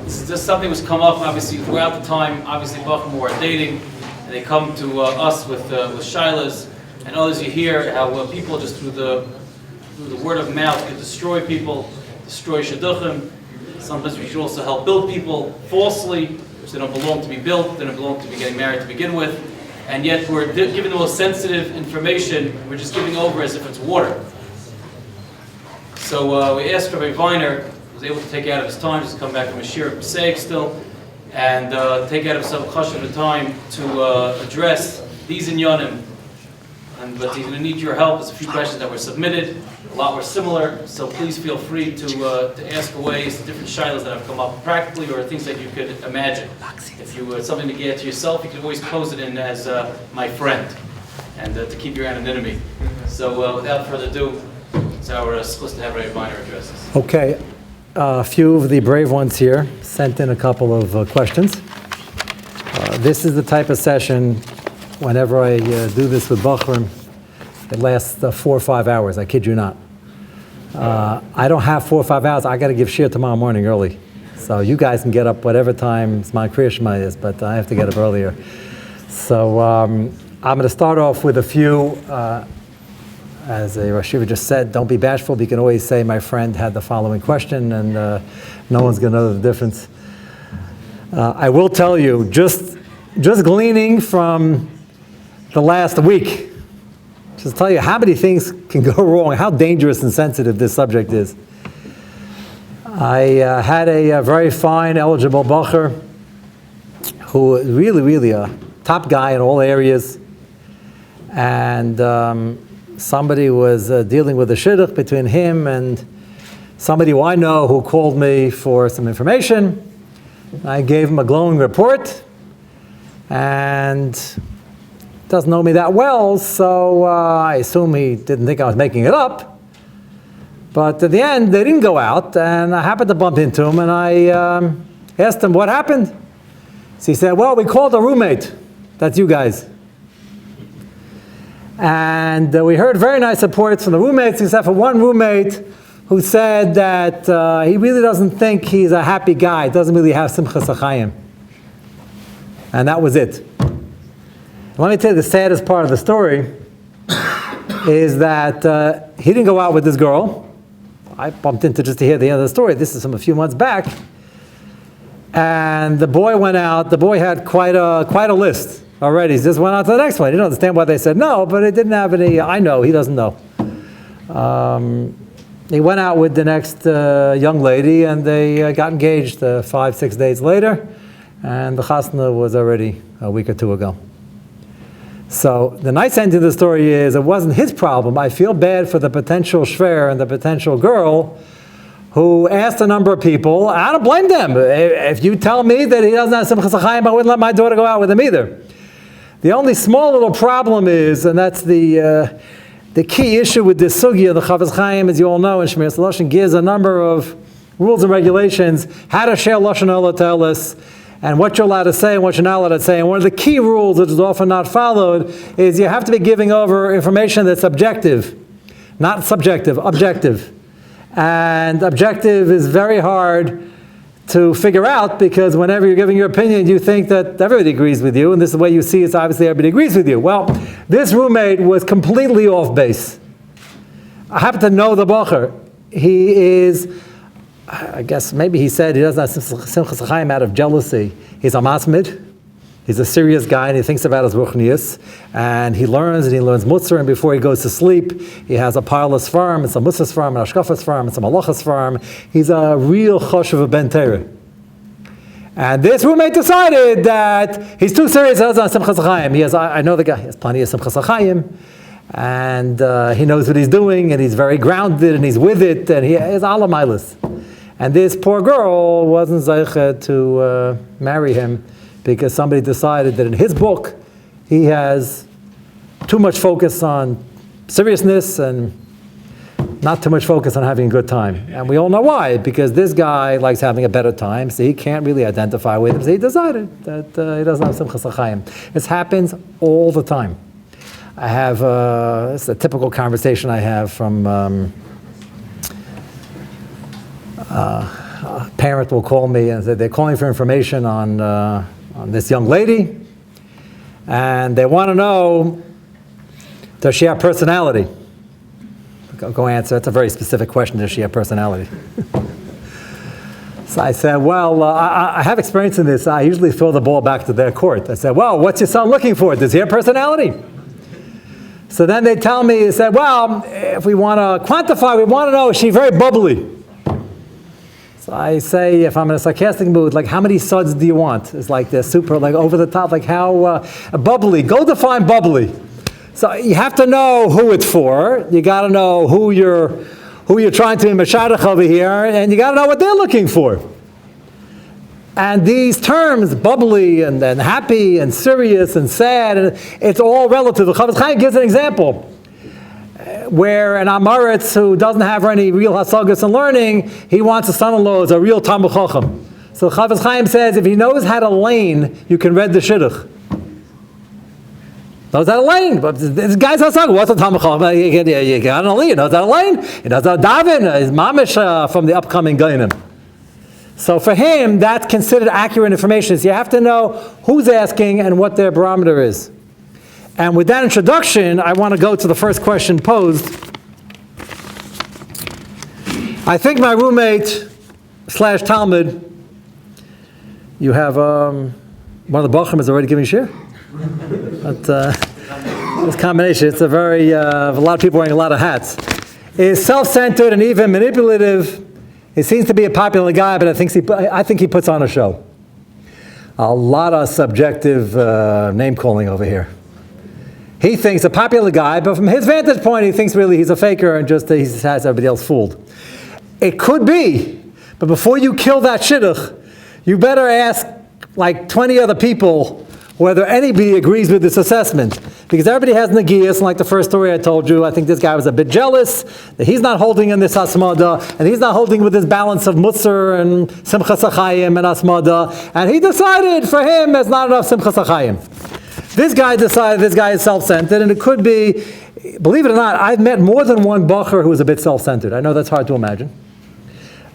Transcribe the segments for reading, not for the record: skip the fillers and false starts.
This is just something that's come up, obviously, throughout the time. Obviously, Bochur are dating, and they come to us with shilas, and others you hear how people just through the word of mouth can destroy people, destroy shidduchim. Sometimes we should also help build people falsely, which they don't belong to be built, they don't belong to be getting married to begin with, and yet we're giving the most sensitive information, we're just giving over as if it's water. So we asked Rabbi Weiner, was able to take out of his time, just come back from a shir Pesach still, and take out of himself a chashuv of time to address these inyanim. But he's going to need your help. There's a few questions that were submitted. A lot were similar, so please feel free to ask away different shilas that have come up practically or things that you could imagine. If you had something to get to yourself, you could always pose it in as my friend, and to keep your anonymity. So without further ado, it's our supposed to have Rabbi Weiner address us. Okay, a few of the brave ones here sent in a couple of questions. This is the type of session, whenever I do this with Bochur, it lasts 4 or 5 hours, I kid you not. I don't have 4 or 5 hours, I got to give shir tomorrow morning early. So you guys can get up whatever time my Kriya Shema is, but I have to get up earlier. So I'm going to start off with a few, as a Yeshiva just said, don't be bashful. You can always say, my friend had the following question, and no one's going to know the difference. I will tell you, just gleaning from the last week, just tell you how many things can go wrong, how dangerous and sensitive this subject is. I had a very fine, eligible Bochur who is really a top guy in all areas, and somebody was dealing with a shidduch between him and somebody who I know who called me for some information. I gave him a glowing report, and doesn't know me that well, so I assume he didn't think I was making it up. But at the end, they didn't go out, and I happened to bump into him, and I asked him what happened. So he said, well, we called a roommate. That's you guys. And we heard very nice reports from the roommates, except for one roommate who said that he really doesn't think he's a happy guy, doesn't really have simchas achayim. And that was it. Let me tell you the saddest part of the story is that he didn't go out with this girl. I bumped into just to hear the end of the story. This is from a few months back. And the boy went out. The boy had quite a list already. He just went on to the next one. He didn't understand why they said no, but it didn't have any, I know, he doesn't know. He went out with the next young lady, and they got engaged 5-6 days later, and the chasna was already a week or two ago. So the nice end of the story is it wasn't his problem. I feel bad for the potential shver and the potential girl who asked a number of people. I don't blame them. If you tell me that he doesn't have simchas achayim, I wouldn't let my daughter go out with him either. The only small little problem is, and that's the key issue with this sugya, the Chavetz Chaim, as you all know, in Shmiras Lashon gives a number of rules and regulations, how to share Lashon Hara tell us, and what you're allowed to say and what you're not allowed to say. And one of the key rules, which is often not followed, is you have to be giving over information that's objective, not subjective, objective. And objective is very hard to figure out, because whenever you're giving your opinion, you think that everybody agrees with you, and this is the way you see it, so obviously everybody agrees with you. Well, this roommate was completely off base. I happen to know the Bochur. He is, I guess maybe he said he doesn't have simchas achayim out of jealousy. He's a masmid. He's a serious guy, and he thinks about his ruchnius, and he learns mutzar, and before he goes to sleep, he has a pilus farm, it's a musas farm, an ashkafas farm, it's a malachas farm. He's a real choshev of ben Torah. And this roommate decided that he's too serious, he doesn't have simchas achayim. I know the guy, he has plenty of simchas achayim, and he knows what he's doing, and he's very grounded, and he's with it, and he is ala milas. And this poor girl wasn't zeicha to marry him, because somebody decided that in his book, he has too much focus on seriousness and not too much focus on having a good time. And we all know why, because this guy likes having a better time, so he can't really identify with him, so he decided that he doesn't have simchas achayim. This happens all the time. I have, it's a typical conversation I have from a parent will call me and say they're calling for information on this young lady, and they want to know, does she have personality? Go answer. That's a very specific question. Does she have personality? So I said, well, I have experience in this. I usually throw the ball back to their court. I said, well, what's your son looking for? Does he have personality? So then they tell me, they said, well, if we want to quantify, we want to know, is she very bubbly? So I say, if I'm in a sarcastic mood, like, how many suds do you want? It's like they're super, like, over the top, like, how bubbly. Go define bubbly. So you have to know who it's for. You got to know who you're trying to be mashadach over here, and you got to know what they're looking for. And these terms, bubbly and happy and serious and sad, and it's all relative. The Chavetz Chaim gives an example where an Amoritz who doesn't have any real hasagas and learning, he wants a son-in-law who's a real Talmud Chacham. So the Chavetz Chaim says, if he knows how to lane, you can read the shidduch. Knows how to lane. But this guy's not talking. What's a Talmud Chacham? You got to lane. He knows how to lane. He knows how to daven. He's mamish from the upcoming Gainim. So for him, that's considered accurate information. So you have to know who's asking and what their barometer is. And with that introduction, I want to go to the first question posed. I think my roommate / Talmud, you have one of the Bochur is already giving shir. But this combination, it's a very, a lot of people wearing a lot of hats, is self-centered and even manipulative. He seems to be a popular guy, but I think he puts on a show. A lot of subjective name-calling over here. He thinks a popular guy, but from his vantage point, he thinks really he's a faker and just he has everybody else fooled. It could be, but before you kill that shidduch, you better ask like 20 other people whether anybody agrees with this assessment. Because everybody has nagias, and like the first story I told you, I think this guy was a bit jealous that he's not holding in this asmada, and he's not holding with this balance of musar and simchas achayim and asmada, and he decided for him there's not enough simchas achayim. This guy decided this guy is self-centered, and it could be, believe it or not, I've met more than one Bochur who is a bit self-centered. I know that's hard to imagine.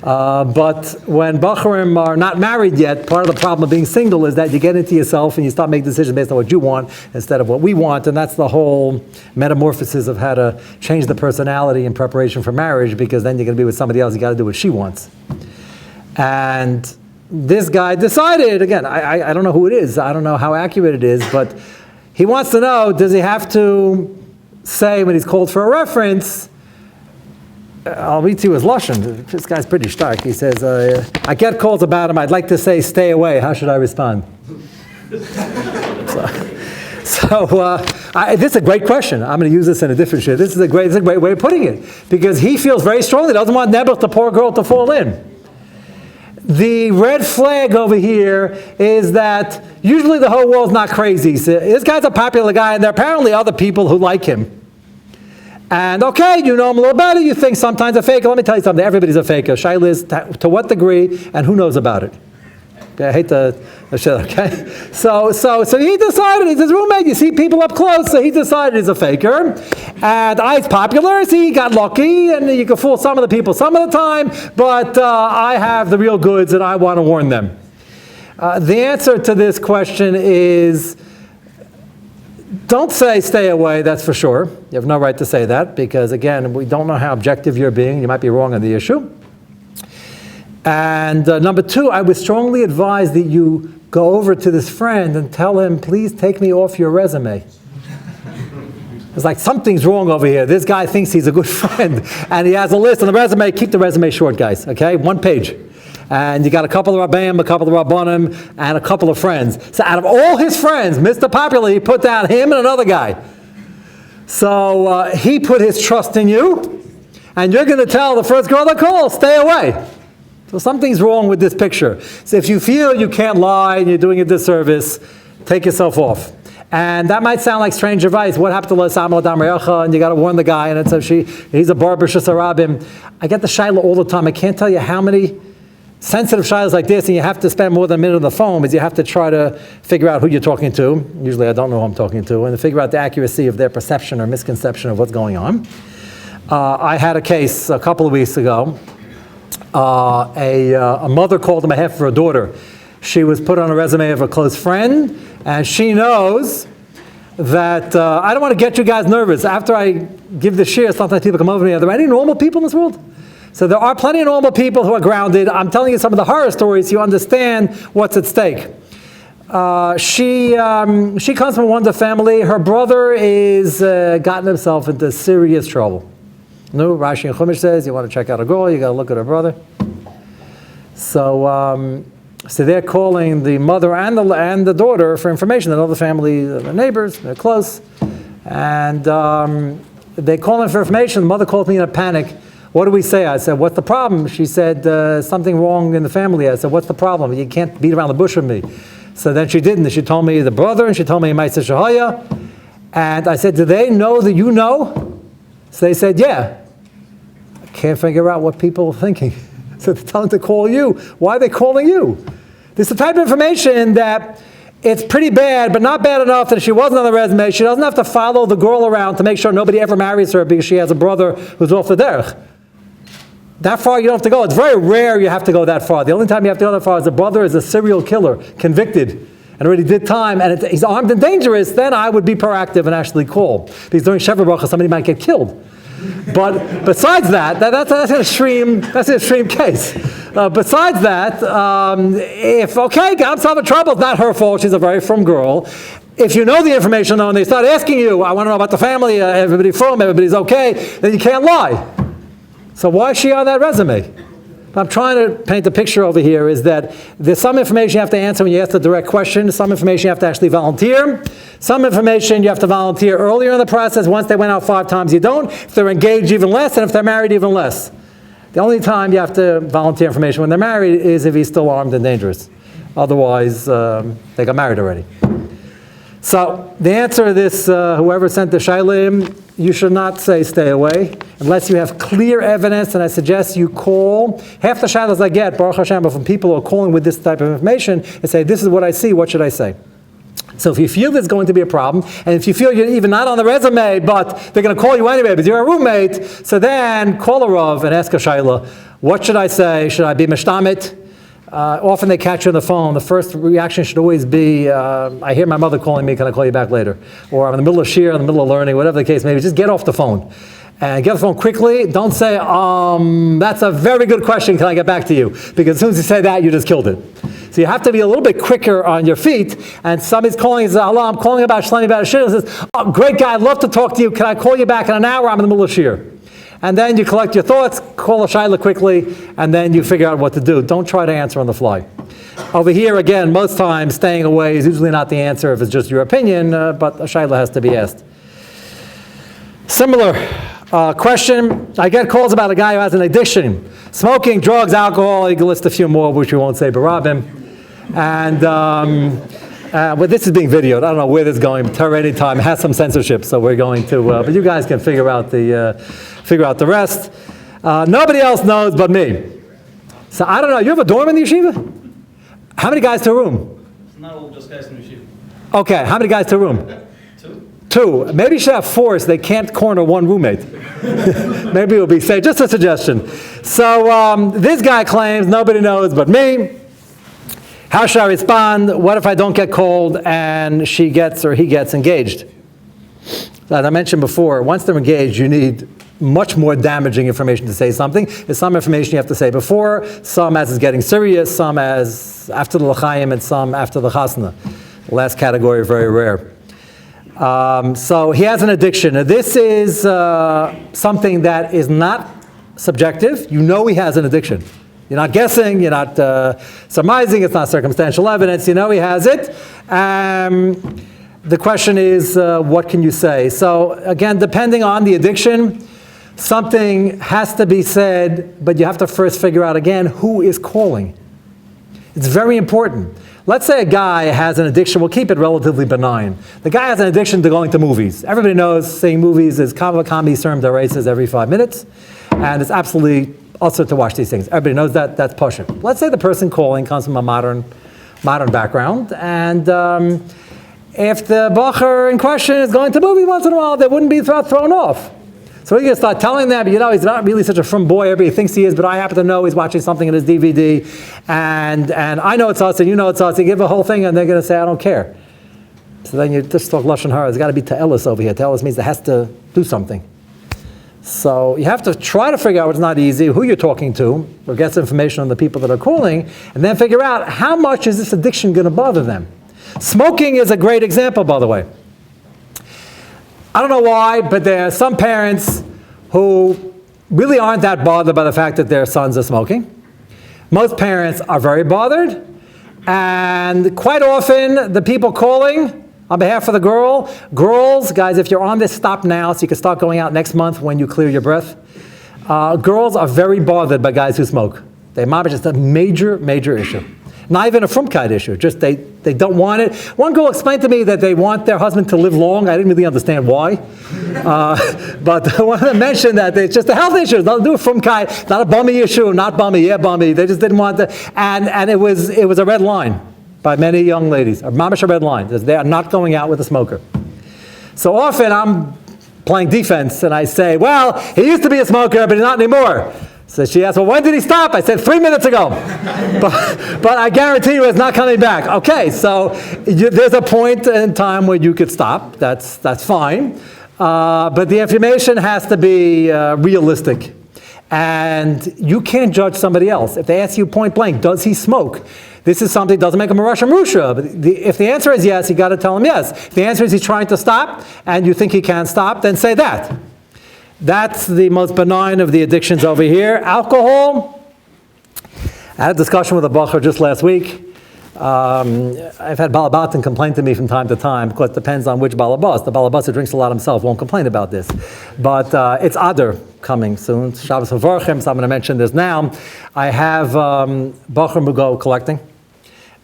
But when Bochurim are not married yet, part of the problem of being single is that you get into yourself and you start making decisions based on what you want instead of what we want, and that's the whole metamorphosis of how to change the personality in preparation for marriage, because then you're going to be with somebody else, you got to do what she wants. And this guy decided, again, I don't know who it is, I don't know how accurate it is, but he wants to know, does he have to say when he's called for a reference, I'll read to you his lashon. This guy's pretty stark. He says, I get calls about him. I'd like to say, stay away. How should I respond? This is a great question. I'm going to use this in a different shit. This is a great way of putting it. Because he feels very strongly, doesn't want Nebuch, the poor girl, to fall in. The red flag over here is that usually the whole world's not crazy. So this guy's a popular guy, and there are apparently other people who like him. And okay, you know him a little better, you think sometimes a faker. Let me tell you something, everybody's a faker. Shaila is to what degree, and who knows about it? Okay, I hate the shit, okay? So he decided, he's his roommate, you see people up close, so he decided he's a faker. And he's popular, so he got lucky, and you can fool some of the people some of the time, but I have the real goods, and I want to warn them. The answer to this question is, don't say stay away, that's for sure. You have no right to say that, because again, we don't know how objective you're being. You might be wrong on the issue. And number two, I would strongly advise that you go over to this friend and tell him, please take me off your resume. It's like something's wrong over here. This guy thinks he's a good friend, and he has a list on the resume. Keep the resume short, guys, okay? 1 page. And you got a couple of Rabbanim, a couple of Rabbanim, and a couple of friends. So out of all his friends, Mr. Popular, he put down him and another guy. So he put his trust in you, and you're going to tell the first girl to call, stay away. So something's wrong with this picture. So if you feel you can't lie and you're doing a disservice, take yourself off. And that might sound like strange advice. What happened to L'Sam L'Adam Re'acha? And you got to warn the guy, and it's he's a barber shesarabim. I get the shaila all the time. I can't tell you how many sensitive shaylas like this, and you have to spend more than a minute on the phone, because you have to try to figure out who you're talking to. Usually I don't know who I'm talking to, and to figure out the accuracy of their perception or misconception of what's going on. I had a case a couple of weeks ago, a mother called on behalf of her daughter. She was put on a resume of a close friend, and she knows that I don't want to get you guys nervous. After I give the share, sometimes people come over to me. Are there any normal people in this world? So there are plenty of normal people who are grounded. I'm telling you some of the horror stories so you understand what's at stake. She comes from a wonderful family. Her brother is gotten himself into serious trouble. No, Rashi and Chumash says, you want to check out a girl, you got to look at her brother. So they're calling the mother and the daughter for information. They know the family, the neighbors, they're close. And they call in for information. The mother called me in a panic. What do we say? I said, what's the problem? She said, something wrong in the family. I said, what's the problem? You can't beat around the bush with me. So then she didn't. She told me the brother, and she told me Maisa Shahaya. And I said, do they know that you know? So they said, yeah. I can't figure out what people are thinking. So they're telling to call you. Why are they calling you? This is the type of information that it's pretty bad, but not bad enough that if she wasn't on the resume, she doesn't have to follow the girl around to make sure nobody ever marries her because she has a brother who's off the derech. That far you don't have to go. It's very rare you have to go that far. The only time you have to go that far is the brother is a serial killer, convicted, and already did time, and he's armed and dangerous. Then I would be proactive and actually call. Because during Sheva Bracha, somebody might get killed. But besides that, that's an extreme case. Besides that, if, okay, got himself in trouble, it's not her fault, she's a very firm girl. If you know the information though, and they start asking you, I want to know about the family, everybody firm, everybody's okay, then you can't lie. So why is she on that resume? I'm trying to paint a picture over here is that there's some information you have to answer when you ask the direct question, some information you have to actually volunteer, some information you have to volunteer earlier in the process. Once they went out 5 times, you don't. If they're engaged, even less, and if they're married, even less. The only time you have to volunteer information when they're married is if he's still armed and dangerous. Otherwise, they got married already. So the answer to this, whoever sent the shailim, you should not say stay away unless you have clear evidence, and I suggest you call. Half the shailas I get, Baruch Hashem, from people who are calling with this type of information and say, this is what I see, what should I say? So if you feel there's going to be a problem, and if you feel you're even not on the resume, but they're going to call you anyway, but you're a roommate, so then call a Rav and ask a shayla, what should I say? Should I be mishtamit? Often they catch you on the phone. The first reaction should always be, I hear my mother calling me, can I call you back later? Or I'm in the middle of shir, in the middle of learning, whatever the case may be, just get off the phone. And get off the phone quickly. Don't say, that's a very good question, can I get back to you? Because as soon as you say that, you just killed it. So you have to be a little bit quicker on your feet. And somebody's calling and says, Allah, I'm calling about Shlemi about a shir. And says, oh, great guy, I'd love to talk to you. Can I call you back in an hour? I'm in the middle of shir. And then you collect your thoughts, call a shayla quickly, and then you figure out what to do. Don't try to answer on the fly. Over here, again, most times staying away is usually not the answer if it's just your opinion, but a shayla has to be asked. Similar question, I get calls about a guy who has an addiction. Smoking, drugs, alcohol, you can list a few more, which we won't say, barabim. And well, this is being videoed. I don't know where this is going, but Torah Anytime has some censorship, so we're going to, but you guys can figure out the rest. Nobody else knows but me. So I don't know, you have a dorm in the yeshiva? How many guys to a room? It's not all just guys in the yeshiva. Okay, how many guys to a room? 2. Maybe you should have 4 so they can't corner one roommate. Maybe it will be safe. Just a suggestion. So this guy claims nobody knows but me. How should I respond? What if I don't get called and she gets or he gets engaged? As I mentioned before, once they're engaged, you need much more damaging information to say something. There's some information you have to say before, some as it's getting serious, some as after the l'chaim, and some after the chasna. The last category, very rare. So he has an addiction. Now, this is something that is not subjective. You know he has an addiction. You're not guessing, you're not surmising, it's not circumstantial evidence, you know he has it. The question is, what can you say? So again, depending on the addiction, something has to be said, but you have to first figure out again, who is calling? It's very important. Let's say a guy has an addiction, we'll keep it relatively benign. The guy has an addiction to going to movies. Everybody knows seeing movies is kavakami sermon races every 5 minutes, and it's absolutely also to watch these things. Everybody knows that, that's pashut. Let's say the person calling comes from a modern background, and if the Bochur in question is going to movies once in a while, they wouldn't be thrown off. So he's going to start telling them, he's not really such a frum boy, everybody thinks he is, but I happen to know he's watching something in his DVD, and I know it's us, and you know it's us. You give the whole thing, and they're going to say, I don't care. So then you just talk Lashon Hara. There's got to be Ta'elis over here. Ta'elis means it has to do something. So you have to try to figure out what's not easy, who you're talking to, or get some information on the people that are calling, and then figure out how much is this addiction going to bother them. Smoking is a great example, by the way. I don't know why, but there are some parents who really aren't that bothered by the fact that their sons are smoking. Most parents are very bothered, and quite often the people calling on behalf of the girls, guys, if you're on this, stop now so you can start going out next month when you clear your breath. Girls are very bothered by guys who smoke. They're just a major, major issue. Not even a frumkeit issue, just they don't want it. One girl explained to me that they want their husband to live long. I didn't really understand why. But one of them mentioned that it's just a health issue. It's nothing to do with frumkeit, not a bummy issue, not bummy, yeah, bummy. They just didn't want to. And it was a red line by many young ladies, a mamash a red line. They are not going out with a smoker. So often I'm playing defense and I say, well, he used to be a smoker, but he's not anymore. So she asked, well, when did he stop? I said, 3 minutes ago. but I guarantee you it's not coming back. Okay, so there's a point in time where you could stop. That's fine. But the information has to be realistic. And you can't judge somebody else. If they ask you point blank, does he smoke? This is something that doesn't make him a Rasha Marusha. But if the answer is yes, you got to tell him yes. If the answer is he's trying to stop, and you think he can stop, then say that. That's the most benign of the addictions over here. Alcohol. I had a discussion with a Bochur just last week. I've had Balabatim complain to me from time to time, because it depends on which Balabas. The Balabas who drinks a lot himself won't complain about this. But it's Adar coming soon. Shabbos Havarchim, so I'm going to mention this now. I have Bochur who go collecting.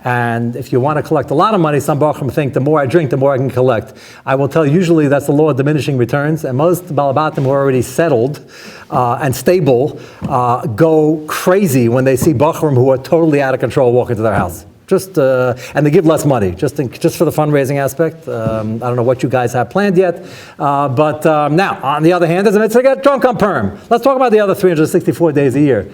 And if you want to collect a lot of money, some Bochum think the more I drink, the more I can collect. I will tell you, usually that's the law of diminishing returns, and most Balabatim who are already settled and stable go crazy when they see Bochum who are totally out of control walk into their house. And they give less money, just for the fundraising aspect. I don't know what you guys have planned yet. But now, on the other hand, there's a mitzvah to get drunk on Purim. Let's talk about the other 364 days a year.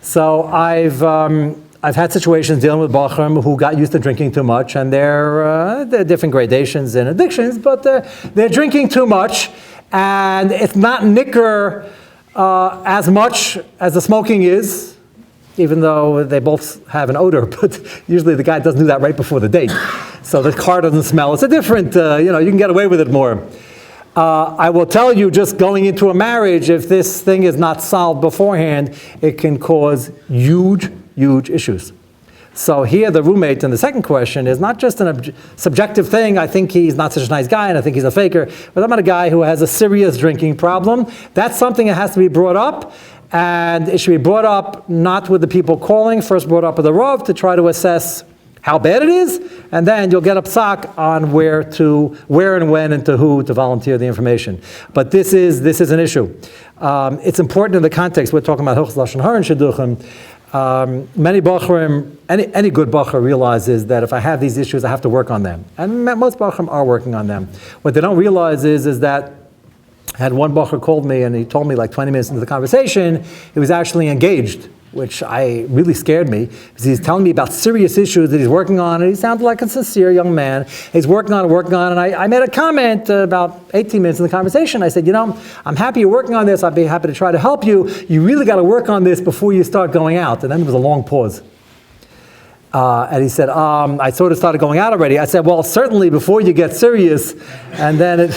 So I've had situations dealing with Bochum who got used to drinking too much, and there are different gradations in addictions, but they're drinking too much, and it's not nicker as much as the smoking is, even though they both have an odor, but usually the guy doesn't do that right before the date. So the car doesn't smell. It's a different, you can get away with it more. I will tell you, just going into a marriage, if this thing is not solved beforehand, it can cause huge issues. So here the roommate in the second question is not just a subjective thing, I think he's not such a nice guy and I think he's a faker, but I'm about a guy who has a serious drinking problem. That's something that has to be brought up, and it should be brought up not with the people calling, first brought up with the Rav to try to assess how bad it is, and then you'll get a psak on where and when and to who to volunteer the information. But this is an issue. It's important in the context, we're talking about Hilchos Lashon Hara and Shidduchim. Many Bochurim, any good Bochur realizes that if I have these issues, I have to work on them. And most Bochurim are working on them. What they don't realize is that I had one Bochur called me and he told me like 20 minutes into the conversation, he was actually engaged, which really scared me, because he's telling me about serious issues that he's working on, and he sounded like a sincere young man. He's working on, and I made a comment about 18 minutes in the conversation. I said, I'm happy you're working on this, I'd be happy to try to help you. You really got to work on this before you start going out. And then there was a long pause. And he said, I sort of started going out already. I said, well, certainly before you get serious. And then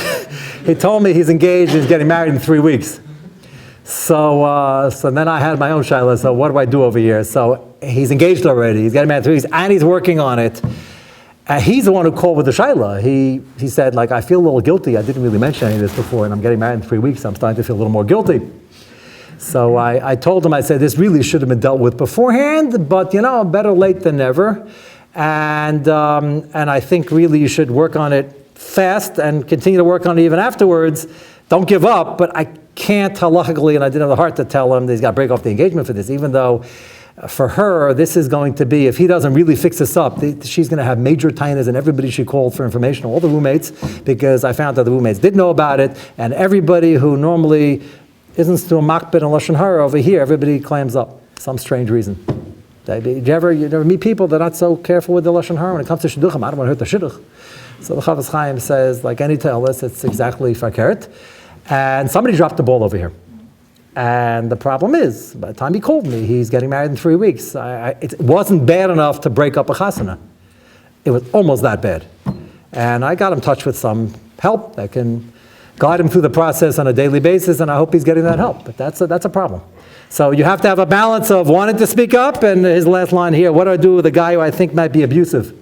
he told me he's engaged, he's getting married in 3 weeks. So then I had my own shaila, so what do I do over here? So he's engaged already, he's getting married in 3 weeks, and he's working on it. And he's the one who called with the shaila. He said, like, I feel a little guilty. I didn't really mention any of this before, and I'm getting married in 3 weeks, so I'm starting to feel a little more guilty. So I told him, I said, this really should have been dealt with beforehand, but better late than never. And I think really you should work on it fast and continue to work on it even afterwards. Don't give up, but I can't halachically, and I didn't have the heart to tell him that he's got to break off the engagement for this, even though For her, this is going to be, if he doesn't really fix this up, she's going to have major tainas, and everybody she called for information, all the roommates, because I found that the roommates did know about it, and everybody who normally isn't still makbid and lashon hara over here, everybody clams up, some strange reason. You ever meet people that are not so careful with the lashon hara when it comes to shidduchim? I don't want to hurt the shidduch. So the Chafetz Chaim says, like any tallis, it's exactly fakert. And somebody dropped the ball over here. And the problem is, by the time he called me, he's getting married in 3 weeks. It wasn't bad enough to break up a chasana. It was almost that bad. And I got him in touch with some help that can guide him through the process on a daily basis, and I hope he's getting that help. But that's a problem. So you have to have a balance of wanting to speak up, and his last line here, what do I do with a guy who I think might be abusive?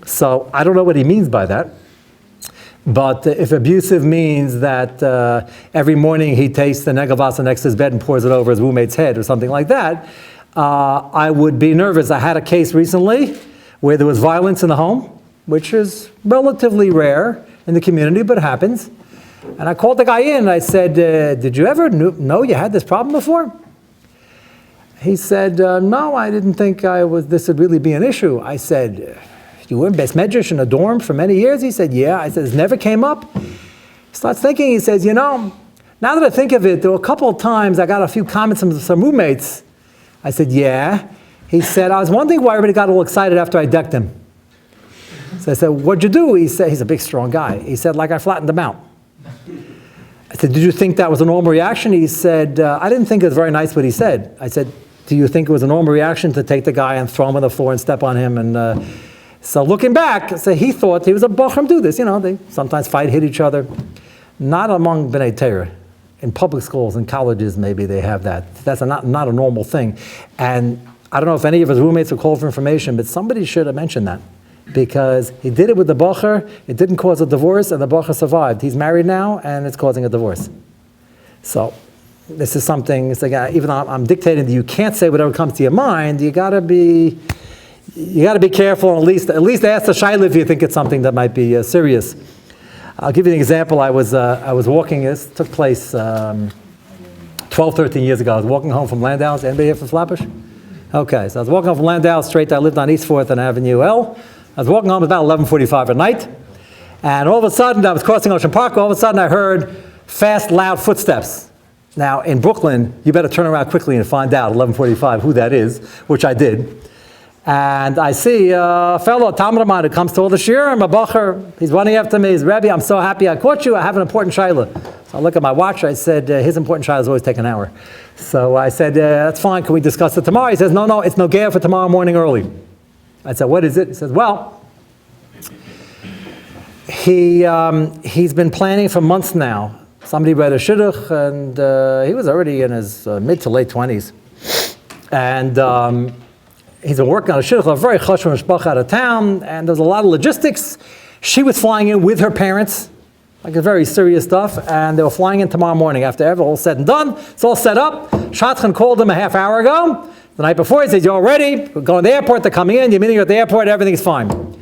So I don't know what he means by that. But if abusive means that every morning he tastes the negavasa next to his bed and pours it over his roommate's head or something like that, I would be nervous. I had a case recently where there was violence in the home, which is relatively rare in the community, but it happens. And I called the guy in and I said, did you ever know you had this problem before? He said, no, I didn't think this would really be an issue. I said, you were in Beis Medrash in a dorm for many years? He said, yeah. I said, it never came up? He starts thinking, he says, now that I think of it, there were a couple of times I got a few comments from some roommates. I said, yeah. He said, I was wondering why everybody got all excited after I decked him. So I said, what'd you do? He said, he's a big, strong guy. He said, like I flattened him out. I said, did you think that was a normal reaction? He said, I didn't think it was very nice what he said. I said, do you think it was a normal reaction to take the guy and throw him on the floor and step on him? And so looking back, so he thought he was a Bochur do this. They sometimes fight, hit each other. Not among B'nai Torah. In public schools and colleges, maybe they have that. That's not a normal thing. And I don't know if any of his roommates were called for information, but somebody should have mentioned that. Because he did it with the Bochur, it didn't cause a divorce, and the Bochur survived. He's married now, and it's causing a divorce. So this is something, it's like, even though I'm dictating that you can't say whatever comes to your mind, you got to be careful, and at least ask the shayla if you think it's something that might be serious. I'll give you an example. I was walking, this took place 12, 13 years ago. I was walking home from Landau. Is anybody here from Flatbush? Okay, so I was walking home from Landau straight. I lived on East 4th and Avenue L. I was walking home about 11:45 at night, and all of a sudden, I was crossing Ocean Park. All of a sudden, I heard fast, loud footsteps. Now, in Brooklyn, you better turn around quickly and find out 11:45 who that is, which I did. And I see a fellow, Talmud of mine, who comes to all the shiurim, a Bochur. He's running after me. He's, Rebbe, I'm so happy I caught you. I have an important shayla. So I look at my watch. I said, his important shaylas always take an hour. So I said, that's fine. Can we discuss it tomorrow? He says, no, it's nogea for tomorrow morning early. I said, what is it? He says, well, he's been planning for months now. Somebody read a shidduch, and he was already in his mid to late 20s. And he's been working on a shidduch, a very chashuv mishpacha out of town, and there's a lot of logistics. She was flying in with her parents, like a very serious stuff, and they were flying in tomorrow morning after all said and done. It's all set up. Shadchan called him a half hour ago. The night before, he said, you're all ready. We're going to the airport. They're coming in. You're meeting at the airport. Everything's fine.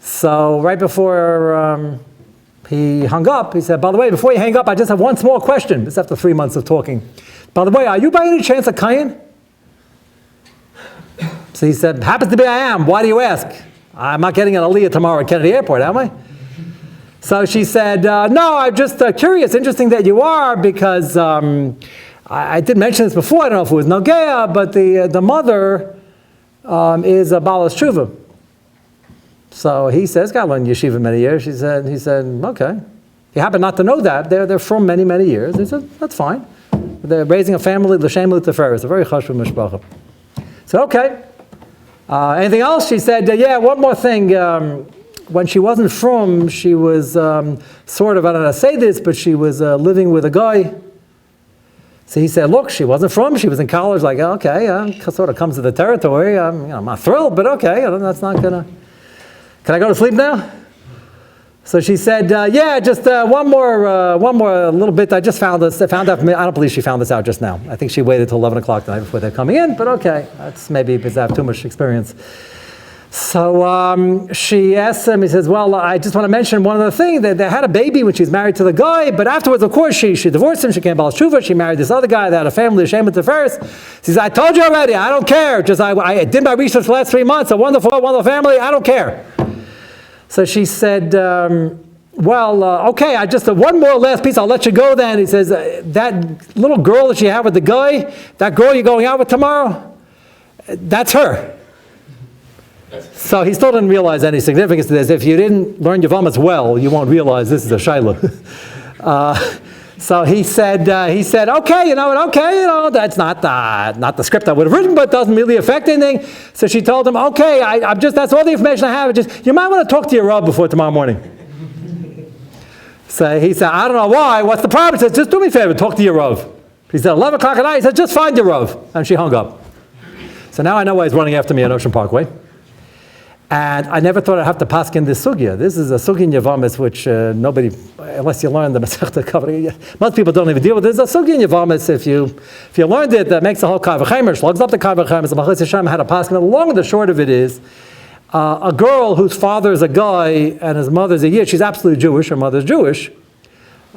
So right before he hung up, he said, by the way, before you hang up, I just have one small question. This is after 3 months of talking. By the way, are you by any chance a Kayan? So he said, happens to be I am. Why do you ask? I'm not getting an aliyah tomorrow at Kennedy Airport, am I? So she said, no, I'm just curious. Interesting that you are, because I did mention this before. I don't know if it was Nogea, but the mother is a Balas Tshuva. So he says, got learned Yeshiva many years. He said, okay. He happened not to know that. They're from many, many years. He said, that's fine. They're raising a family, l'shem l'tefer. It's a very chashuv mishpacha. So, okay. Anything else? She said, yeah, one more thing. When she wasn't from, she was sort of, I don't know how to say this, but she was living with a guy. So he said, look, she wasn't from, she was in college, like, okay, sort of comes to the territory. I'm not thrilled, but okay, that's not gonna... Can I go to sleep now? So she said, yeah, just one more little bit. I just found out from, I don't believe she found this out just now. I think she waited till 11 o'clock the night before they're coming in, but okay, that's maybe because I have too much experience. So she asks him, he says, well, I just want to mention one other thing, that they had a baby when she was married to the guy, but afterwards, of course, she divorced him, she came to Baal Shuva, she married this other guy, that had a family, Shem and Tiferes. She says, I told you already, I don't care, just I did my research for the last 3 months, a wonderful family, I don't care. So she said, okay, I just, one more last piece, I'll let you go then. He says, that little girl that you have with the guy, that girl you're going out with tomorrow, that's her. So he still didn't realize any significance to this. If you didn't learn Yavamas well, you won't realize this is a Shaila. So he said, okay, that's not the script I would have written, but it doesn't really affect anything. So she told him, okay, that's all the information I have. Just, you might want to talk to your Rav before tomorrow morning. So he said, I don't know why, what's the problem? He said, just do me a favor, talk to your Rav. He said, 11 o'clock at night, he said, just find your Rav. And she hung up. So now I know why he's running after me on Ocean Parkway. And I never thought I'd have to paskin this sugya. This is a sugya in Yavamis, which nobody, unless you learn the Masechta Kavod, most people don't even deal with it. There's a sugya in Yavamis, if you learned it, that makes the whole Kavod Chemer, slugs up the Kavod Chemer, the Machlis Hashem had a paskin. The long and the short of it is, a girl whose father is a guy and his mother's a Yid, she's absolutely Jewish, her mother's Jewish.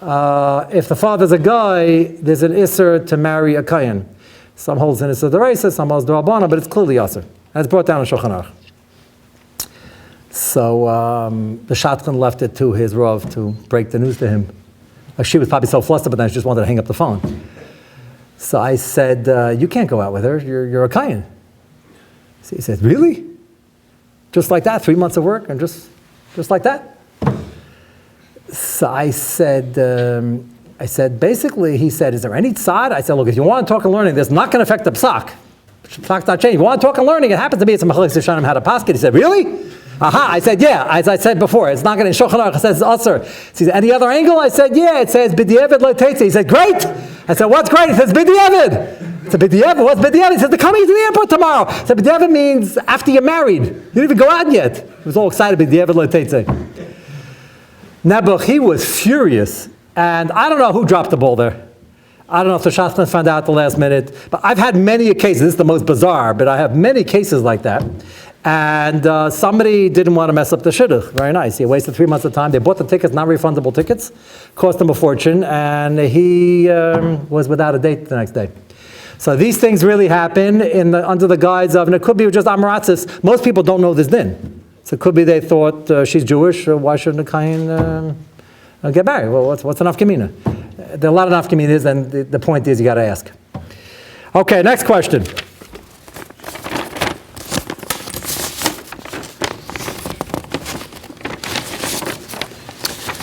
If the father's a guy, there's an Isser to marry a Kayan. Some holds in Isser D'Oraisa, some holds D'Rabbanan, but it's clearly Yasser. And it's brought down in Shulchan Aruch. So the shotgun left it to his Rav to break the news to him. She was probably so flustered, but then she just wanted to hang up the phone. So I said, you can't go out with her, you're a Kayan. So he said, really? Just like that, 3 months of work, and just like that? So I said, basically, he said, is there any tzad? I said, look, if you want to talk and learning, this is not going to affect the psak. Psak's not changing. If you want to talk and learning, it happens to be it's a Machlis Yishanim had a paskin. He said, really? Aha, I said, yeah, as I said before, it's not going to, in Shulchan Aruch, it says Asr. He said, any other angle? I said, yeah, it says B'diavad lo teitze. He said, great. I said, what's great? He says, B'diavad. I said, B'diavad, what's B'diavad? He said, they're coming to the airport tomorrow. I said, B'diavad means after you're married. You didn't even go out yet. He was all excited, B'diavad lo teitze. Nebuch, he was furious, and I don't know who dropped the ball there. I don't know if the Shasman found out at the last minute, but I've had many cases, this is the most bizarre, but I have many cases like that. And somebody didn't want to mess up the shidduch. Very nice. He wasted 3 months of time. They bought the tickets, non-refundable tickets, cost him a fortune, and he was without a date the next day. So these things really happen under the guise of, and it could be just amaratzis. Most people don't know this din. So it could be they thought she's Jewish, why shouldn't a kain get married? Well, what's an nafkamina? There are a lot of nafkaminas, and the point is you got to ask. Okay, next question.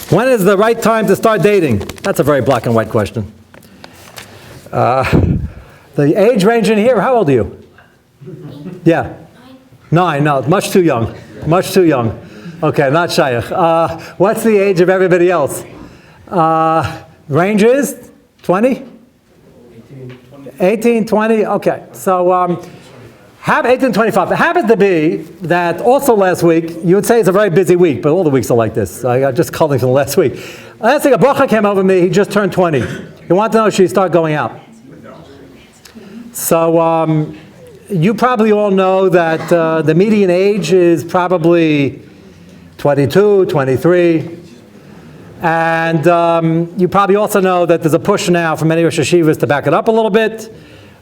When is the right time to start dating? That's a very black and white question. The age range in here, how old are you? Yeah. 9, no, much too young. Much too young. Okay, not shaykh. What's the age of everybody else? Range is 20? 18, 20, okay. So, 18, 25. It happens to be that also last week, you would say it's a very busy week, but all the weeks are like this. I got just calling from the last week. Last week, a Bochur came over me, he just turned 20. He wanted to know if she start going out. So, you probably all know that the median age is probably 22, 23. And you probably also know that there's a push now from many Rosh Yeshivas to back it up a little bit,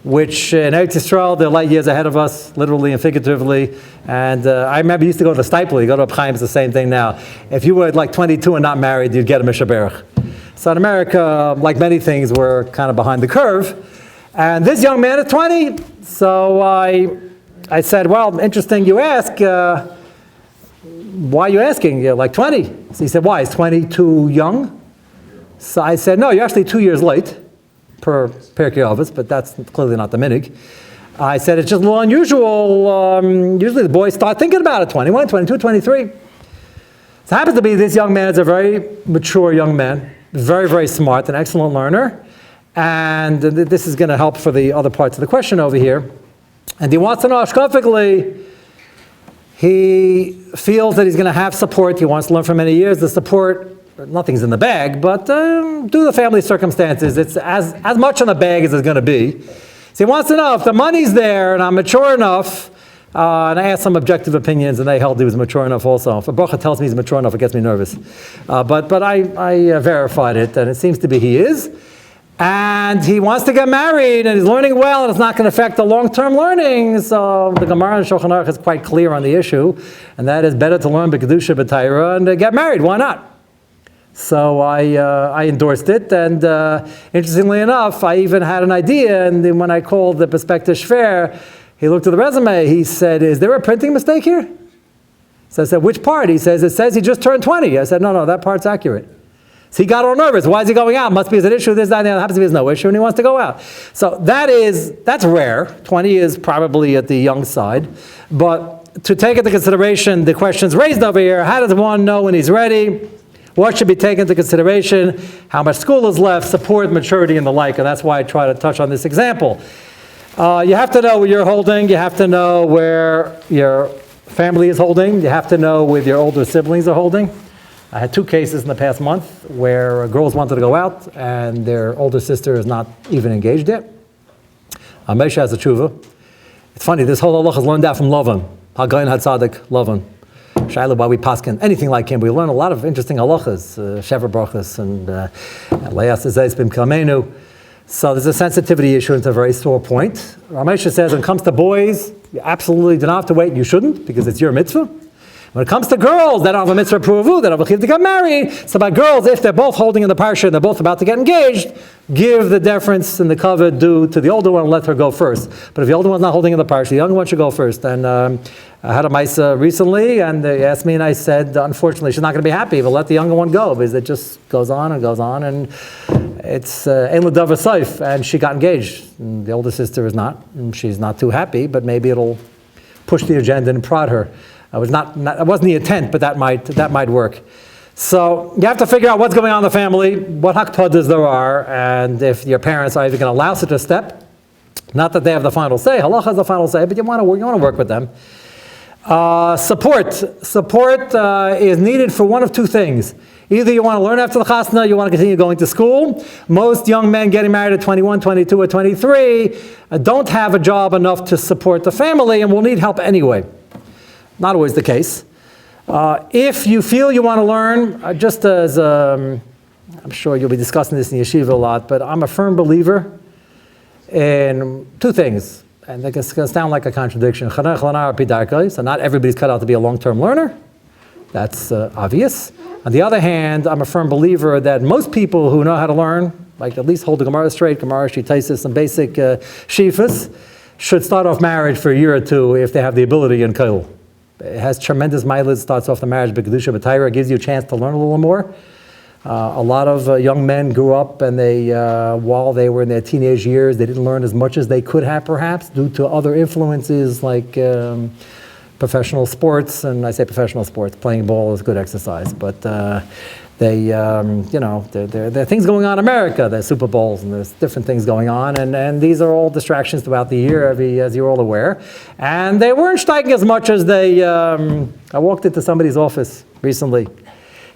which in Eretz Yisrael, they're light years ahead of us, literally and figuratively. And I remember you used to go to the Stipler, you go to Reb Chaim, it's the same thing now. If you were like 22 and not married, you'd get a Mishaberach. So in America, like many things, we're kind of behind the curve. And this young man is 20, so I said, well, interesting you ask. Why are you asking? You're like 20. So he said, why? Is 20 too young? So I said, no, you're actually 2 years late per Pirkei Avos, but that's clearly not the minig. I said, it's just a little unusual. Usually the boys start thinking about it, 21, 22, 23. So it happens to be this young man is a very mature young man, very, very smart, an excellent learner. And this is going to help for the other parts of the question over here. And he wants to know, ashkafically, he feels that he's going to have support. He wants to learn for many years. The support, nothing's in the bag, but due to the family circumstances, it's as much in the bag as it's going to be. So he wants to know if the money's there and I'm mature enough, And I asked some objective opinions, and they held he was mature enough also. If a Bochur tells me he's mature enough, it gets me nervous. But I verified it, and it seems to be he is. And he wants to get married, and he's learning well, and it's not going to affect the long-term learning. So the Gemara and Shulchan Aruch is quite clear on the issue, and that is better to learn b'kedusha b'Torah and get married. Why not? So I endorsed it, and interestingly enough, I even had an idea, and then when I called the prospective shver, he looked at the resume, he said, is there a printing mistake here? So I said, which part? He says, it says he just turned 20. I said, no, that part's accurate. So he got all nervous. Why is he going out? Must be an issue, this, that, and the other. Happens to be there's no issue, and he wants to go out. So that's rare. 20 is probably at the young side. But to take into consideration the questions raised over here, how does one know when he's ready? What should be taken into consideration? How much school is left? Support, maturity, and the like. And that's why I try to touch on this example. You have to know where you're holding. You have to know where your family is holding. You have to know where your older siblings are holding. I had 2 cases in the past month where girls wanted to go out and their older sister is not even engaged yet. Moshe has a tshuva. It's funny, this whole halacha is learned out from Lavan. Hagayin HaTzadik, Lavan. Shaila, why we paskin anything like him. We learn a lot of interesting halachas, Shever Brachas and Leas Zeis Bim Kamenu. So there's a sensitivity issue, and it's a very sore point. Ramesha says when it comes to boys, you absolutely do not have to wait, you shouldn't, because it's your mitzvah. When it comes to girls, they don't have a mitzvah pruvu, they don't have a chiv to get married. So by girls, if they're both holding in the parsha and they're both about to get engaged, give the deference and the kavod due to the older one and let her go first. But if the older one's not holding in the parsha, the younger one should go first. And I had a maisa recently, and they asked me, and I said, unfortunately, she's not going to be happy, but let the younger one go, because it just goes on, and it's ein l'davar saif, and she got engaged. And the older sister is not, and she's not too happy, but maybe it'll push the agenda and prod her. It wasn't the intent, but that might work. So you have to figure out what's going on in the family, what hakpadas there are, and if your parents are even going to allow such a step. Not that they have the final say, halacha has the final say, but you want to work with them. Support is needed for one of 2 things. Either you want to learn after the chasna, you want to continue going to school. Most young men getting married at 21, 22, or 23 don't have a job enough to support the family and will need help anyway. Not always the case. If you feel you want to learn, just as I'm sure you'll be discussing this in Yeshiva a lot, but I'm a firm believer in 2 things. And it's going to sound like a contradiction. So not everybody's cut out to be a long-term learner. That's obvious. On the other hand, I'm a firm believer that most people who know how to learn, like at least hold the Gemara straight, Gemara, Shitaisis, some basic shifas, should start off marriage for a year or 2 if they have the ability in Kail. It has tremendous mileage, starts off the marriage, b'kedusha b'Torah, gives you a chance to learn a little more. A lot of young men grew up and they, while they were in their teenage years, they didn't learn as much as they could have perhaps due to other influences like professional sports. And I say professional sports, playing ball is good exercise, but there are things going on in America. There's Super Bowls and there's different things going on, and these are all distractions throughout the year, as you're all aware. And they weren't striking as much as they. I walked into somebody's office recently.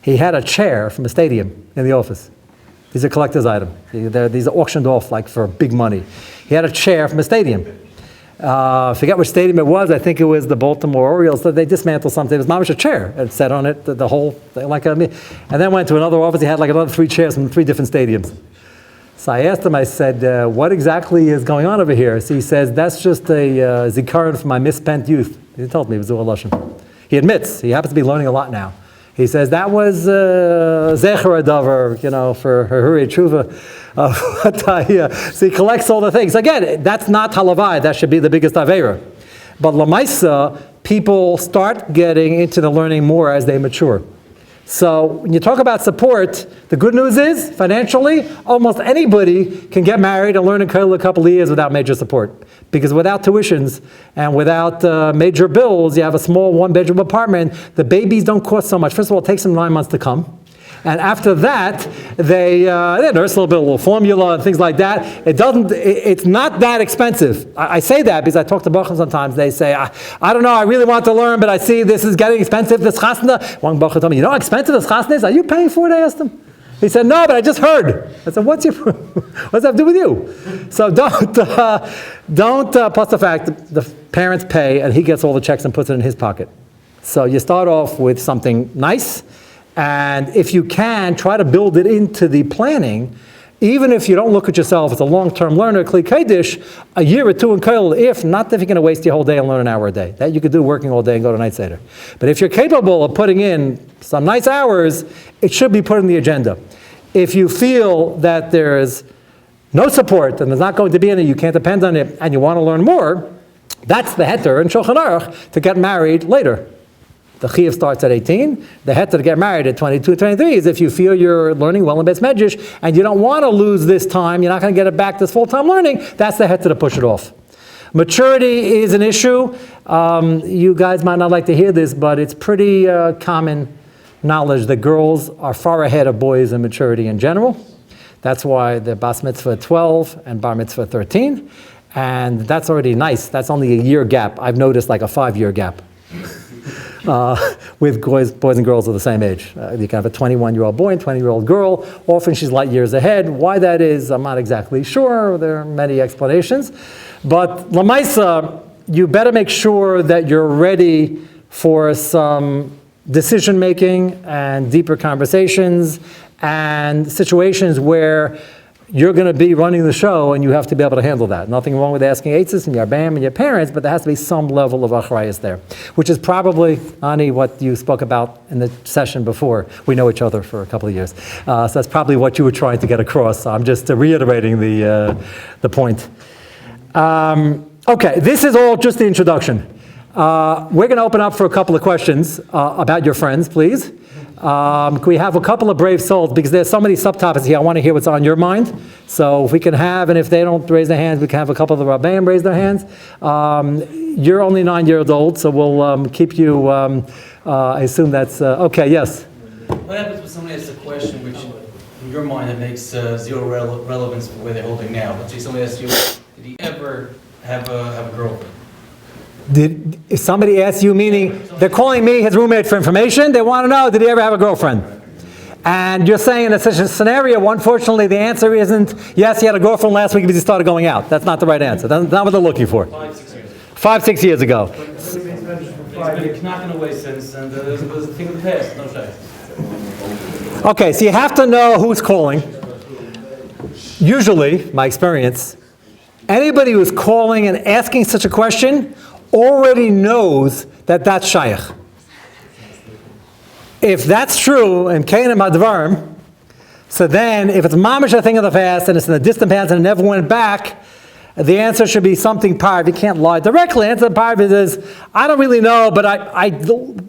He had a chair from a stadium in the office. These are collector's items. These are auctioned off like for big money. He had a chair from a stadium. I forget which stadium it was. I think it was the Baltimore Orioles. So they dismantled something. It was mamish a chair and sat on it the whole thing, and then went to another office. He had like another 3 chairs from 3 different stadiums. So I asked him. I said, "What exactly is going on over here?" So he says, "That's just a zikaron for my misspent youth." He told me it was Zuhal Lashon. He admits he happens to be learning a lot now. He says that was zecher adavar, for her hurry tshuva. So he collects all the things. Again, that's not halavai. That should be the biggest avera. But lamaisa, people start getting into the learning more as they mature. So when you talk about support, the good news is, financially, almost anybody can get married and learn in Kollel a couple of years without major support. Because without tuitions and without major bills, you have a small 1-bedroom apartment, the babies don't cost so much. First of all, it takes them 9 months to come. And after that, they nurse a little formula and things like that. It's not that expensive. I say that because I talk to Bochur sometimes. They say, I don't know, I really want to learn, but I see this is getting expensive, this chasna. One Bochur told me, you know how expensive this chasna is? Are you paying for it? I asked him. He said, no, but I just heard. I said, what's that have to do with you? So don't plus the fact that the parents pay and he gets all the checks and puts it in his pocket. So you start off with something nice, and if you can, try to build it into the planning. Even if you don't look at yourself as a long-term learner, Kli Kodesh, a year or two in Kollel, if you're going to waste your whole day and learn an hour a day. That you could do working all day and go to night Seder. But if you're capable of putting in some nice hours, it should be put in the agenda. If you feel that there's no support and there's not going to be any, you can't depend on it, and you want to learn more, that's the heter in Shulchan Aruch to get married later. The chiyuv starts at 18. The heter to get married at 22, 23 is if you feel you're learning well in Beis Medrash and you don't want to lose this time, you're not going to get it back, this full-time learning, that's the heter to push it off. Maturity is an issue. You guys might not like to hear this, but it's pretty common knowledge that girls are far ahead of boys in maturity in general. That's why the bas mitzvah at 12 and bar mitzvah at 13. And that's already nice. That's only a year gap. I've noticed like a 5-year gap. With boys and girls of the same age. You can have a 21-year-old boy and 20-year-old girl. Often she's light years ahead. Why that is, I'm not exactly sure. There are many explanations. But Lamaisa, you better make sure that you're ready for some decision-making and deeper conversations and situations where you're going to be running the show and you have to be able to handle that. Nothing wrong with asking Eitzes and your Bam and your parents, but there has to be some level of achrayus there, which is probably, Ani, what you spoke about in the session before. We know each other for a couple of years. So that's probably what you were trying to get across. So I'm just reiterating the point. Okay, this is all just the introduction. We're going to open up for a couple of questions about your friends, please. Can we have a couple of brave souls, because there's so many subtopics here. I want to hear what's on your mind. So if we can have, and if they don't raise their hands, we can have a couple of the Rabbeim raise their hands. You're only 9 years old, so we'll keep you, I assume that's, okay, yes? What happens when somebody asks a question which, in your mind, it makes zero relevance for where they're holding now? Let's say somebody asks you, did he ever have a girlfriend? If somebody asks you, meaning they're calling me his roommate for information, they want to know, did he ever have a girlfriend? And you're saying in such a scenario, unfortunately, the answer isn't, yes, he had a girlfriend last week because he started going out. That's not the right answer. That's not what they're looking for. 5, 6 years ago. It's been knocking away since, and it was a thing of the past, no shame. Okay, so you have to know who's calling. Usually, my experience, anybody who's calling and asking such a question already knows that that's shaykh. If that's true, and Kain and Madvarim, so then if it's mamish a thing of the past and it's in the distant past and it never went back, the answer should be something part. You can't lie directly. The answer part is, I don't really know, but I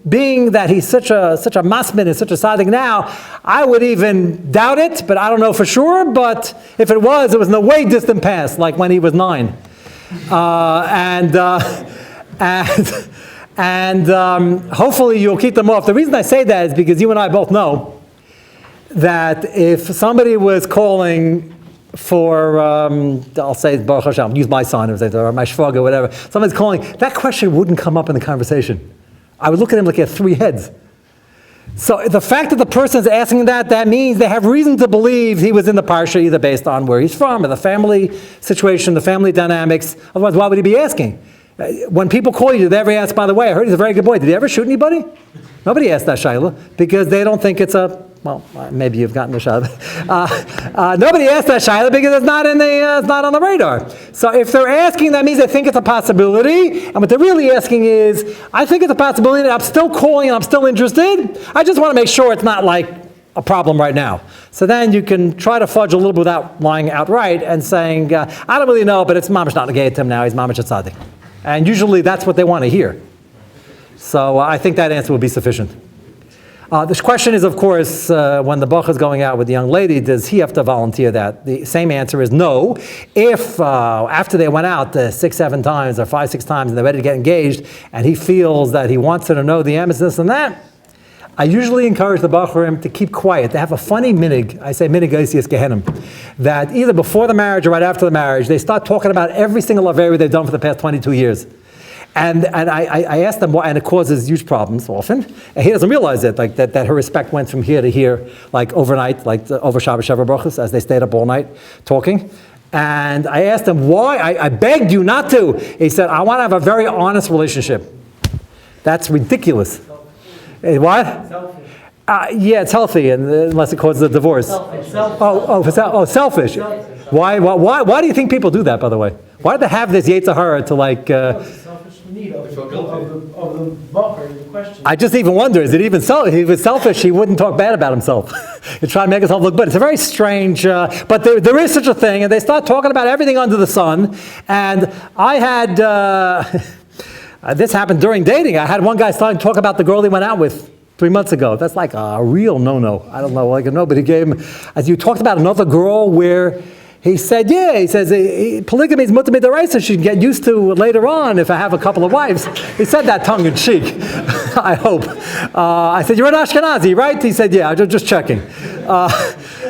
being that he's such a masmid and such a tzaddik now, I would even doubt it, but I don't know for sure. But if it was in the way distant past, like when he was 9. And hopefully you'll keep them off. The reason I say that is because you and I both know that if somebody was calling for, I'll say Baruch Hashem, use my son, or my shvag or whatever, somebody's calling, that question wouldn't come up in the conversation. I would look at him like he had 3 heads. So the fact that the person is asking that means they have reason to believe he was in the parsha, either based on where he's from or the family situation, the family dynamics. Otherwise, why would he be asking? When people call you, do they ever ask, by the way, I heard he's a very good boy. Did he ever shoot anybody? Nobody asks that shaila because they don't think it's well, maybe you've gotten the shaila. Nobody asks that shaila because it's not on the radar. So if they're asking, that means they think it's a possibility. And what they're really asking is, I think it's a possibility. I'm still calling and I'm still interested. I just want to make sure it's not like a problem right now. So then you can try to fudge a little bit without lying outright and saying, I don't really know, but it's mamash not negayed to him now. He's mamash a tzaddik. And usually that's what they want to hear. So I think that answer would be sufficient. This question is, of course, when the Bochur is going out with the young lady, does he have to volunteer that? The same answer is no. If after they went out 6, 7 times or 5, 6 times and they're ready to get engaged and he feels that he wants her to know the emphasis and that, I usually encourage the Bochurim to keep quiet. They have a funny minig, I say minig oisius gehenim, that either before the marriage or right after the marriage, they start talking about every single avera they've done for the past 22 years. And I asked him why, and it causes huge problems often. And he doesn't realize it, like that her respect went from here to here, like overnight, like over Shabbos Sheva Brachos, as they stayed up all night talking. And I asked him why. I begged you not to. He said, I want to have a very honest relationship. That's ridiculous. What? Yeah, it's healthy, unless it causes a divorce. Selfish. Selfish. Why do you think people do that, by the way? Why do they have this Yetzer Hara to like... selfish need of the Bochur in question. I just even wonder, is it even so? If he was selfish, he wouldn't talk bad about himself. He'd try to make himself look good. It's a very strange... but there is such a thing, and they start talking about everything under the sun. And I had... this happened during dating. I had one guy starting to talk about the girl he went out with 3 months ago. That's like a real no-no. I don't know, like a no, but he gave him... As you talked about another girl where... He said, yeah, he says, polygamy is mutter midaraisa, she can get used to later on if I have a couple of wives. He said that tongue in cheek, I hope. I said, you're an Ashkenazi, right? He said, yeah, just checking.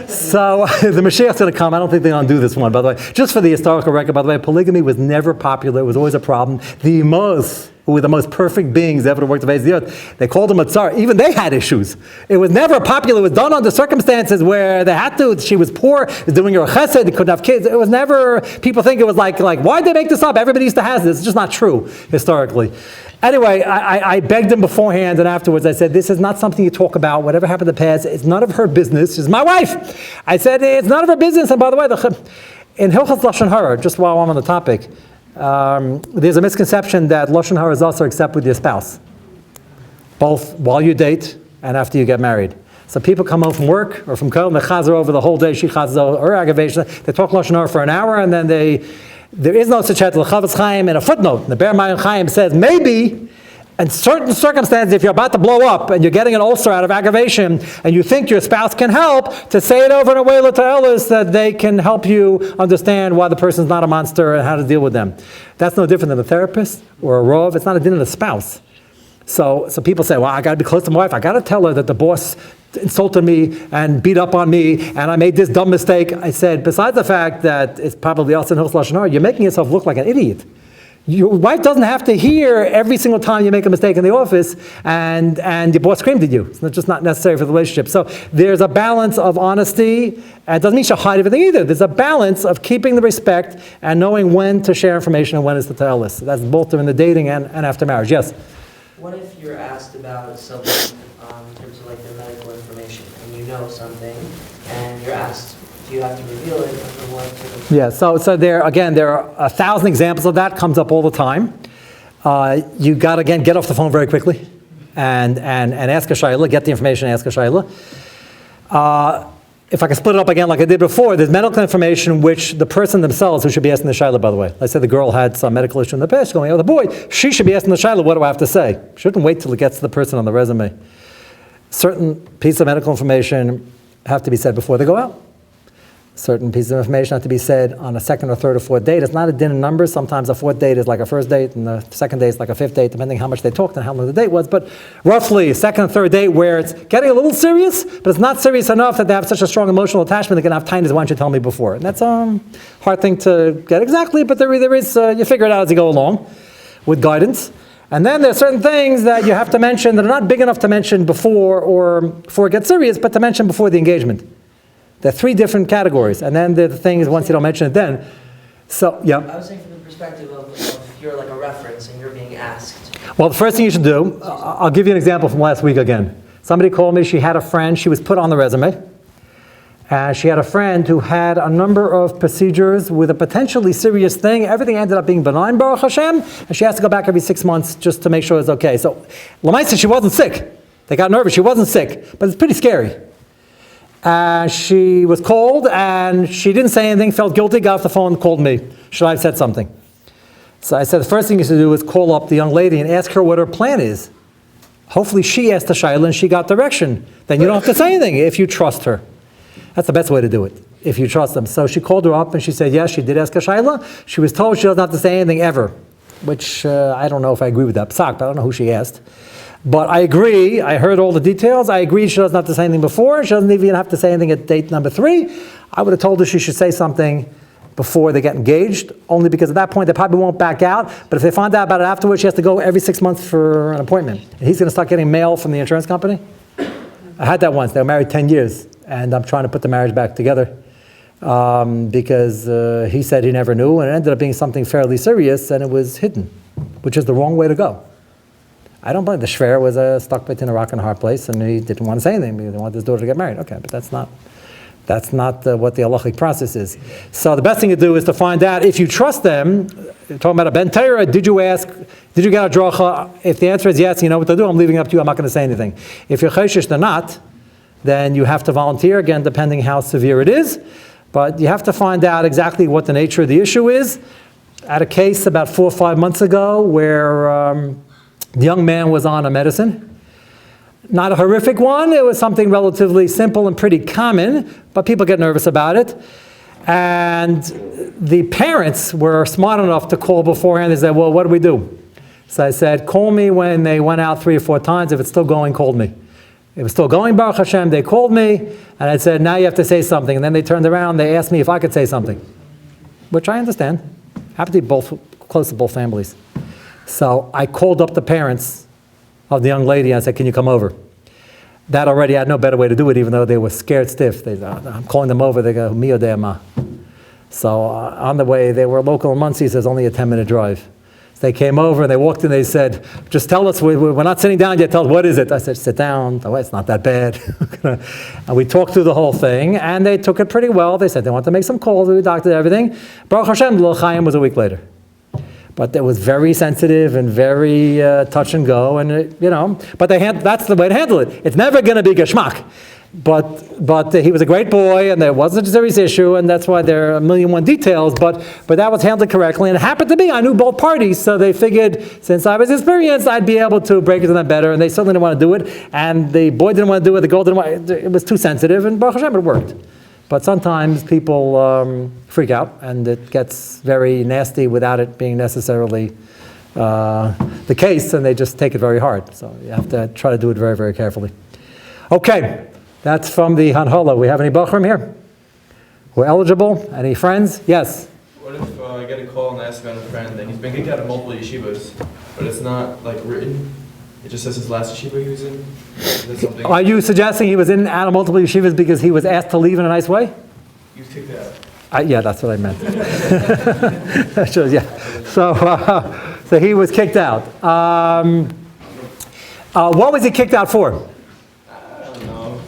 So the Mashiach's going to come. I don't think they're going to do this one, by the way. Just for the historical record, by the way, polygamy was never popular. It was always a problem. The Imos, who were the most perfect beings ever to work the face of the earth, they called them a tsar. Even they had issues. It was never popular. It was done under circumstances where they had to. She was poor, was doing her chesed, they couldn't have kids. It was never, people think it was like why'd they make this up? Everybody used to have this. It's just not true, historically. Anyway, I begged him beforehand, and afterwards I said, this is not something you talk about. Whatever happened in the past, it's none of her business. She's my wife. I said, it's none of her business. And by the way, in Hilchos Lashon Hara, just while I'm on the topic, there's a misconception that Lashon Hara is also except with your spouse, both while you date and after you get married. So people come home from work or from Kol, they chazer over the whole day, she chazer over her aggravation, they talk Lashon Hara for an hour, and then there is no such heter. L'Chavetz Chaim in a footnote, the Be'er Mayim Chaim says, maybe, in certain circumstances, if you're about to blow up and you're getting an ulcer out of aggravation and you think your spouse can help, to say it over in a way l'ta'elis that they can help you understand why the person's not a monster and how to deal with them. That's no different than a therapist or a rov. It's not a din of the spouse. So people say, well, I got to be close to my wife. I got to tell her that the boss insulted me and beat up on me and I made this dumb mistake. I said, besides the fact that it's probably us in Hilchos Lashon Hara, you're making yourself look like an idiot. Your wife doesn't have to hear every single time you make a mistake in the office and your boss screamed at you. It's just not necessary for the relationship. So there's a balance of honesty. It doesn't mean you should hide everything either. There's a balance of keeping the respect and knowing when to share information and when is to tell us. That's both during the dating and after marriage. Yes? What if you're asked about something in terms of like the medical information and you know something and you're asked, do you have to reveal it under what sort of... Yeah, so there are 1,000 examples of that, comes up all the time. You got to, again, get off the phone very quickly and ask a shayla, get the information, ask a shayla. If I can split it up again like I did before, there's medical information which the person themselves who should be asking the shayla, by the way. Let's say the girl had some medical issue in the past, going, oh, the boy, she should be asking the shayla, what do I have to say? Shouldn't wait till it gets to the person on the resume. Certain pieces of medical information have to be said before they go out. Certain pieces of information have to be said on a second or third or fourth date. It's not a din of numbers. Sometimes a fourth date is like a first date, and the second date is like a fifth date, depending how much they talked and how long the date was. But roughly, a second and third date where it's getting a little serious, but it's not serious enough that they have such a strong emotional attachment they can have time as why don't you tell me before. And that's a hard thing to get exactly, but there is, you figure it out as you go along with guidance. And then there are certain things that you have to mention that are not big enough to mention before it gets serious, but to mention before the engagement. There are 3 different categories, and then the thing is once you don't mention it then. So, yeah. I was saying from the perspective of you're like a reference and you're being asked. Well, the first thing you should do, I'll give you an example from last week again. Somebody called me, she had a friend, she was put on the resume, and she had a friend who had a number of procedures with a potentially serious thing. Everything ended up being benign, Baruch Hashem, and she has to go back every 6 months just to make sure it's okay. So, Lamaisa, she wasn't sick. They got nervous, she wasn't sick, but it's pretty scary. She was called and she didn't say anything, felt guilty, got off the phone, called me. Should I have said something? So I said the first thing you should do is call up the young lady and ask her what her plan is. Hopefully she asked the shayla and she got direction. Then you don't have to say anything if you trust her. That's the best way to do it, if you trust them. So she called her up and she said, yes, she did ask a shayla. She was told she doesn't have to say anything ever, which I don't know if I agree with that psak, but I don't know who she asked. But I agree, I heard all the details, I agree she doesn't have to say anything before, she doesn't even have to say anything at date number 3. I would have told her she should say something before they get engaged, only because at that point they probably won't back out. But if they find out about it afterwards, she has to go every 6 months for an appointment. And he's going to start getting mail from the insurance company. I had that once. They were married 10 years, and I'm trying to put the marriage back together because he said he never knew, and it ended up being something fairly serious, and it was hidden, which is the wrong way to go. I don't believe the shver was stuck between a rock and a hard place, and he didn't want to say anything because he wanted his daughter to get married. Okay, but that's not what the halachic process is. So the best thing to do is to find out if you trust them. Talking about a ben Torah, did you ask? Did you get a dracha? If the answer is yes, you know what to do. I'm leaving it up to you. I'm not going to say anything. If you're chayshish, they're not. Then you have to volunteer again, depending how severe it is. But you have to find out exactly what the nature of the issue is. I had a case about 4 or 5 months ago where the young man was on a medicine. Not a horrific one. It was something relatively simple and pretty common, but people get nervous about it. And the parents were smart enough to call beforehand. They said, well, what do we do? So I said, call me when they went out 3 or 4 times. If it's still going, call me. It was still going, Baruch Hashem. They called me, and I said, now you have to say something. And then they turned around, they asked me if I could say something, which I understand. Happened to be both close to both families. So I called up the parents of the young lady, and I said, can you come over? That already, I had no better way to do it, even though they were scared stiff. I'm calling them over, they go, mio de ma. So on the way, they were local in Muncie, so it's only a 10-minute drive. So they came over, and they walked in, they said, just tell us, we're not sitting down yet, tell us, what is it? I said, sit down. Oh, it's not that bad. And we talked through the whole thing, and they took it pretty well. They said they wanted to make some calls, we doctored everything. Baruch Hashem, the L'chaim was a week later. But it was very sensitive and very touch and go, and but that's the way to handle it. It's never going to be geschmack. But he was a great boy, and there wasn't a serious issue, and that's why there are 1,000,001 details, but that was handled correctly, and it happened to me. I knew both parties, so they figured, since I was experienced, I'd be able to break it to them better, and they certainly didn't want to do it, and the boy didn't want to do it, the girl didn't want it. It was too sensitive, and Baruch Hashem, it worked. But sometimes people freak out, and it gets very nasty without it being necessarily the case, and they just take it very hard. So you have to try to do it very, very carefully. Okay, that's from the Hanhola. We have any Bochurim here? We're eligible? Any friends? Yes? What if I get a call and ask about a friend, and he's been kicked out of multiple yeshivas, but it's not written? It just says his last yeshiva he was in? Is that something? Are you suggesting he was in out of multiple yeshivas because he was asked to leave in a nice way? He was kicked out. Yeah, that's what I meant. Sure, yeah. So he was kicked out. What was he kicked out for? I don't know.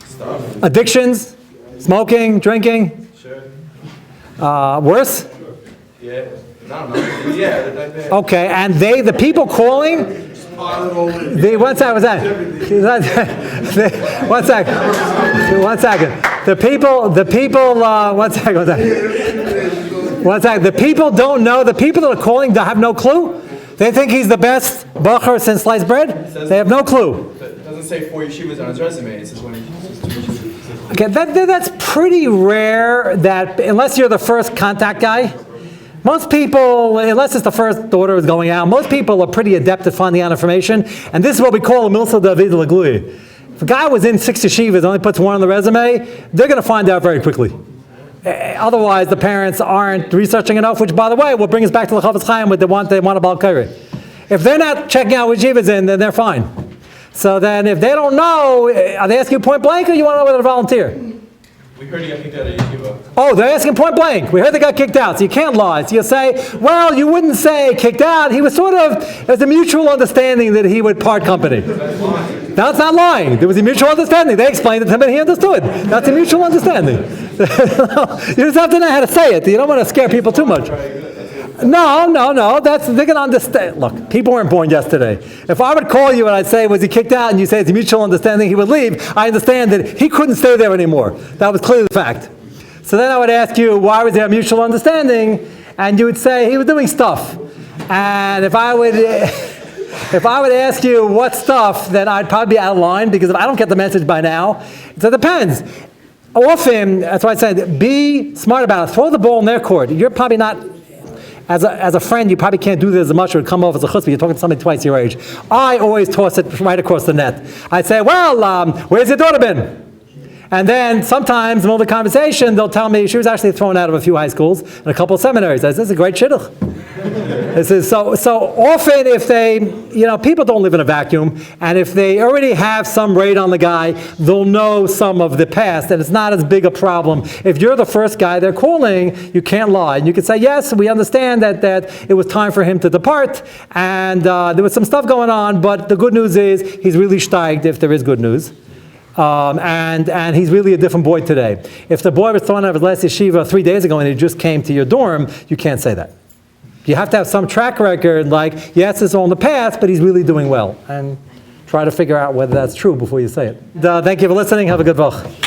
Stuff. Addictions? Smoking? Drinking? Sure. Worse? Yeah. I don't know. Yeah, they're like that. Okay, and the people calling... One second. The people don't know. The people that are calling have no clue. They think he's the best Bochur since sliced bread. They have no clue. It doesn't say 4 yeshivas on his resume. It says 1 yeshiva. Okay, that's pretty rare. That unless you're the first contact guy. Most people, unless it's the first daughter is going out, most people are pretty adept at finding out information, and this is what we call a milsa david l'glui. If a guy was in 6 yeshivas and only puts 1 on the resume, they're going to find out very quickly. Otherwise, the parents aren't researching enough, which, by the way, will bring us back to the Chavetz Chaim with they want a Baal Kairi. If they're not checking out what yeshivas in, then they're fine. So then if they don't know, are they asking you point blank, or you want to know whether to volunteer? We heard he got kicked out of yeshiva. Oh, they're asking point blank. We heard they got kicked out, so you can't lie. So you say, well, you wouldn't say kicked out. He was there's a mutual understanding that he would part company. That's not lying. There was a mutual understanding. They explained it to him and he understood. That's a mutual understanding. You just have to know how to say it. You don't want to scare people too much. No. They're going to understand. Look, people weren't born yesterday. If I would call you and I'd say, was he kicked out? And you say it's a mutual understanding he would leave, I understand that he couldn't stay there anymore. That was clearly the fact. So then I would ask you, why was there a mutual understanding? And you would say, he was doing stuff. And if I would ask you what stuff, then I'd probably be out of line, because if I don't get the message by now, so it depends. Often, that's why I said, be smart about it. Throw the ball in their court. You're probably not... As a friend, you probably can't do this as much. It would come off as a chutzpah. You're talking to somebody twice your age. I always toss it right across the net. I'd say, well, where's your daughter been? And then sometimes in the middle of the conversation, they'll tell me she was actually thrown out of a few high schools and a couple of seminaries. I said, this is a great shidduch. This is so often if they, people don't live in a vacuum, and if they already have some raid on the guy, they'll know some of the past, and it's not as big a problem. If you're the first guy they're calling, you can't lie. And you can say, yes, we understand that it was time for him to depart, and there was some stuff going on, but the good news is he's really steiged, if there is good news. And he's really a different boy today. If the boy was thrown out of his last yeshiva 3 days ago and he just came to your dorm, you can't say that. You have to have some track record, like, yes, it's all in the past, but he's really doing well. And try to figure out whether that's true before you say it. Thank you for listening. Have a good Bochur.